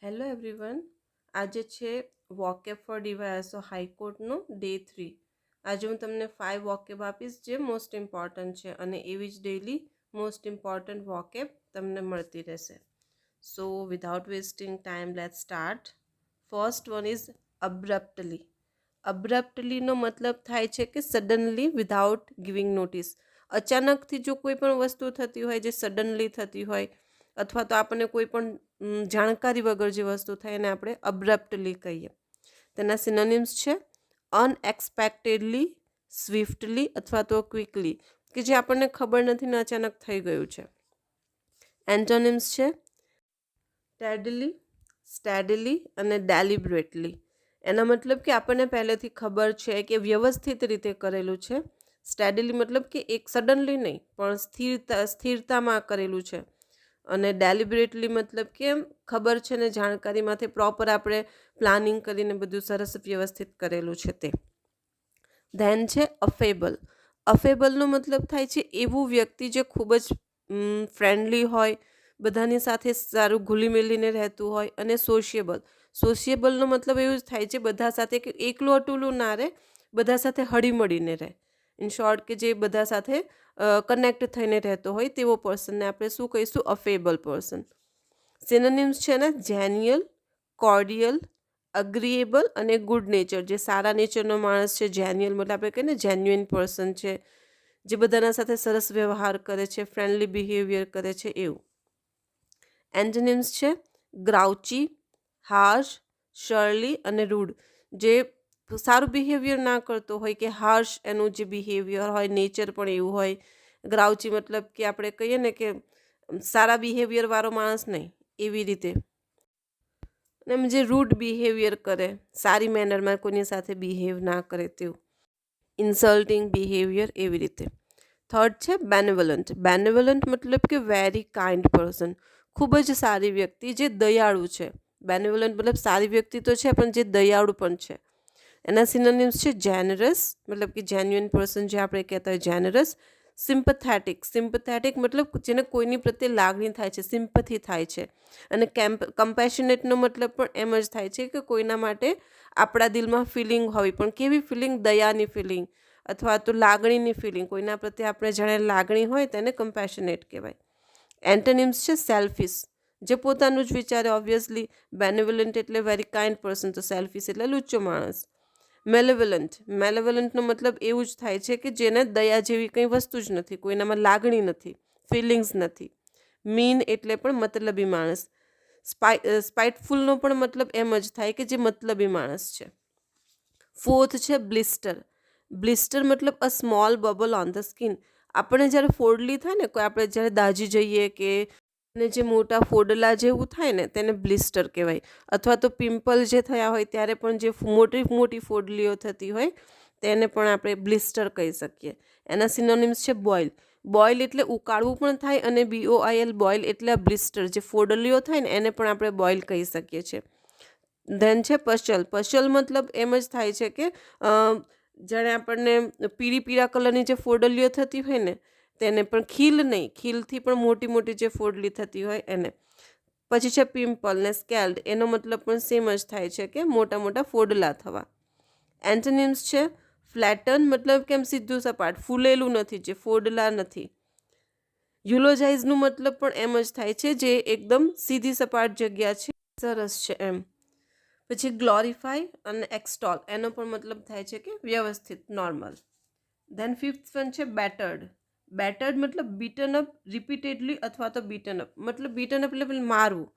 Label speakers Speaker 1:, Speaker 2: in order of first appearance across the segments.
Speaker 1: Hello everyone, આજે છે vocab four DYSO હાઈકોર્ટનો day 3. આજે હું તમને 5 વોકેબ આપીશ જે મોસ્ટ ઇમ્પોર્ટન્ટ છે અને એવી જ ડેઇલી મોસ્ટ ઇમ્પોર્ટન્ટ વોકેબ તમને મળતી રહેશે. So without wasting time let's start. First one is abruptly. અબ્રપ્ટલીનો મતલબ થાય છે કે સડનલી વિધાઉટ ગિવિંગ નોટિસ. અચાનકથી જો કોઈ પણ વસ્તુ થતી હોય જે સડનલી થતી હોય અથવા તો આપણને કોઈ પણ જાણકારી વગર જે વસ્તુ થાય એને આપણે અબ્રપ્ટલી કહીએ. તેના સિનોનિમ્સ છે અનએક્સપેક્ટેડલી, સ્વિફ્ટલી અથવા તો ક્વિકલી, કે જે આપણને ખબર નથી ને અચાનક થઈ ગયું છે. એન્ટોનિમ્સ છે ટેડલી, સ્ટેડલી અને ડેલિબરેટલી. એના મતલબ કે આપણને પહેલેથી ખબર છે કે વ્યવસ્થિત રીતે કરેલું છે. સ્ટેડલી મતલબ કે એક સડનલી નહીં પણ સ્થિરતામાં કરેલું છે. અને ડેલિબરેટલી મતલબ કે ખબર છે ને જાણકારીમાંથી પ્રોપર આપણે પ્લાનિંગ કરીને બધું સરસ વ્યવસ્થિત કરેલું છે તે. ધેન છે અફેબલ. અફેબલનો મતલબ થાય છે એવું વ્યક્તિ જે ખૂબ જ ફ્રેન્ડલી હોય, બધાની સાથે સારું ઘુલી મિલીને રહેતું હોય. અને સોશિયેબલ. સોશિયેબલનો મતલબ એવું જ થાય છે બધા સાથે કે એકલું અટુલું ના રહે, બધા સાથે હળીમળીને રહે. ઇન શોર્ટ કે જે બધા સાથે કનેક્ટ થઈને રહેતો હોય તેવો પર્સનને આપણે શું કહીશું? અફેબલ પર્સન. સિનોનિમ્સ છે ને જેન્યુઅલ, કોર્ડિયલ, અગ્રીએબલ અને ગુડ નેચર. જે સારા નેચરનો માણસ છે, જેન્યુઅલ મતલબ આપણે કહીએ ને જેન્યુઅન પર્સન છે, જે બધાના સાથે સરસ વ્યવહાર કરે છે, ફ્રેન્ડલી બિહેવિયર કરે છે, એવું. એન્ટોનિમ્સ છે ગ્રાઉચી, હાર્શ, શર્લી અને રૂડ. જે સારું બિહેવિયર ના કરતો હોય કે હાર્શ એનું જે બિહેવિયર હોય, નેચર પણ એવું હોય. ગ્રાઉચી મતલબ કે આપણે કહીએ ને કે સારા બિહેવિયરવાળો માણસ નહીં, એવી રીતે. અને જે રૂડ બિહેવિયર કરે, સારી મેનરમાં કોઈની સાથે બિહેવ ના કરે તેવું. ઇન્સલ્ટિંગ બિહેવિયર, એવી રીતે. થર્ડ છે બેનેવલન્ટ. બેનેવલન્ટ મતલબ કે વેરી કાઇન્ડ પર્સન. ખૂબ જ સારી વ્યક્તિ જે દયાળુ છે. બેનેવલન્ટ મતલબ સારી વ્યક્તિ તો છે પણ જે દયાળુ પણ છે. એના સિનોનિમ્સ છે જેનરસ મતલબ કે જેન્યુઅન પર્સન જે આપણે કહેતા હોય જેનરસ. સિમ્પથેટિક. સિમ્પથેટિક મતલબ જેને કોઈની પ્રત્યે લાગણી થાય છે, સિમ્પથી થાય છે. અને કમ્પેશનેટનો મતલબ પણ એમ જ થાય છે કે કોઈના માટે આપણા દિલમાં ફિલિંગ હોય, પણ કેવી ફિલિંગ? દયાની ફિલિંગ અથવા તો લાગણીની ફિલિંગ. કોઈના પ્રત્યે આપણે જાણે લાગણી હોય તેને કમ્પેશનેટ કહેવાય. એન્ટોનિમ્સ છે સેલ્ફિશ. જે પોતાનું જ વિચારે. ઓબ્વિયસલી બેનેવલન્ટ એટલે વેરી કાઇન્ડ પર્સન, તો સેલ્ફિશ એટલે લુચ્ચો માણસ. મેલેવલન્ટ. મેલેવલન્ટનો મતલબ એવું જ થાય છે કે જેને દયા જેવી કંઈ વસ્તુ જ નથી, કોઈનામાં લાગણી નથી, ફિલિંગ્સ નથી. મીન એટલે પણ મતલબી માણસ. સ્પાઇટફુલનો પણ મતલબ એમ જ થાય કે જે મતલબી માણસ છે. ફોર્થ છે બ્લિસ્ટર. બ્લિસ્ટર મતલબ a small bubble on the skin. આપણે જ્યારે ફોડલી થાય ને, કોઈ આપણે જ્યારે દાજી જઈએ કે અને જે મોટા ફોડલા જેવું થાય ને તેને બ્લિસ્ટર કહેવાય. અથવા તો પિમ્પલ જે થયા હોય ત્યારે પણ જે મોટી મોટી ફોડલીઓ થતી હોય તેને પણ આપણે બ્લિસ્ટર કહી શકીએ. એના સિનોનિમ્સ છે બોઇલ. બોઇલ એટલે ઉકાળવું પણ થાય અને BOIL બોઇલ એટલે બ્લિસ્ટર જે ફોડલીઓ થાય ને એને પણ આપણે બોઇલ કહી શકીએ છીએ. ધેન છે પશલ. પશલ મતલબ એમ જ થાય છે કે જ્યારે આપણને પીળા કલરની જે ફોડલીઓ થતી હોય ને તેને પણ ખીલ નહીં, ખીલથી પણ મોટી મોટી જે ફોડલી થતી હોય એને. પછી છે પિમ્પલ ને સ્કેલ્ડ. એનો મતલબ પણ સેમ જ થાય છે કે મોટા મોટા ફોડલા થવા. એન્ટોનિમ્સ છે ફ્લેટન મતલબ કેમ સીધું સપાટ, ફૂલેલું નથી, જે ફોડલા નથી. યુલોજાઇઝનું મતલબ પણ એમ જ થાય છે જે એકદમ સીધી સપાટ જગ્યા છે, સરસ છે એમ. પછી ગ્લોરીફાય અને એક્સટોલ. એનો પણ મતલબ થાય છે કે વ્યવસ્થિત, નોર્મલ. ધેન ફિફ્થ વન છે બેટર્ડ. બેટર્ડ મતલબ બીટન અપ રિપીટેડલી અથવા તો બીટન અપ મતલબ બીટન અપ એટલે મારવું.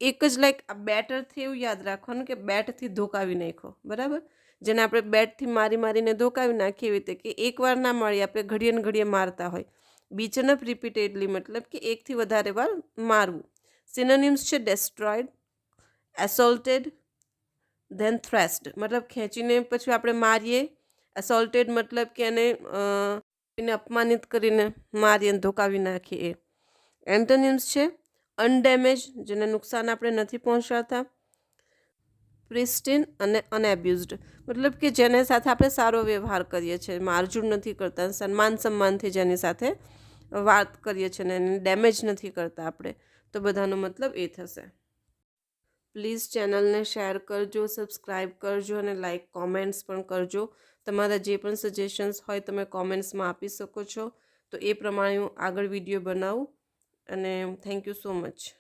Speaker 1: એક જ લાઈક બેટરથી એવું યાદ રાખવાનું કે બેટથી ધોકાવી નાખો, બરાબર? જેને આપણે બેટથી મારીને ધોકાવી નાખીએ એવી રીતે કે એકવાર ના મારીએ, આપણે ઘડીએ ને ઘડીએ મારતા હોય. બીટન અપ રિપીટેડલી મતલબ કે એકથી વધારે વાર મારવું. સિનોનિમ્સ છે ડેસ્ટ્રોયડ, એસોલ્ટેડ, ધેન થ્રેસ્ડ મતલબ ખેંચીને પછી આપણે મારીએ. એસોલ્ટેડ મતલબ કે એને અપમાનિત કરીને મારીએ, ધોકાવી નાખીએ. એન્ટોનિમ્સ છે અનડેમેજ, જેને નુકસાન આપણે નથી પહોંચાડતા. પ્રિસ્ટીન અને અનએબ્યુઝડ મતલબ કે જેને સાથે આપણે સારો વ્યવહાર કરીએ છીએ, મારઝૂડ નથી કરતા, સન્માનથી જેની સાથે વાત કરીએ છીએ ને એને ડેમેજ નથી કરતા આપણે, તો બધાનો મતલબ એ થશે. પ્લીઝ ચેનલને શેર કરજો, સબસ્ક્રાઈબ કરજો અને લાઈક કોમેન્ટ્સ પણ કરજો. તમારા જે પણ સજેશન્સ હોય તમે કોમેન્ટ્સમાં આપી શકો છો, તો એ પ્રમાણે હું આગળ વિડીયો બનાવું. અને થેન્ક યુ સો મચ.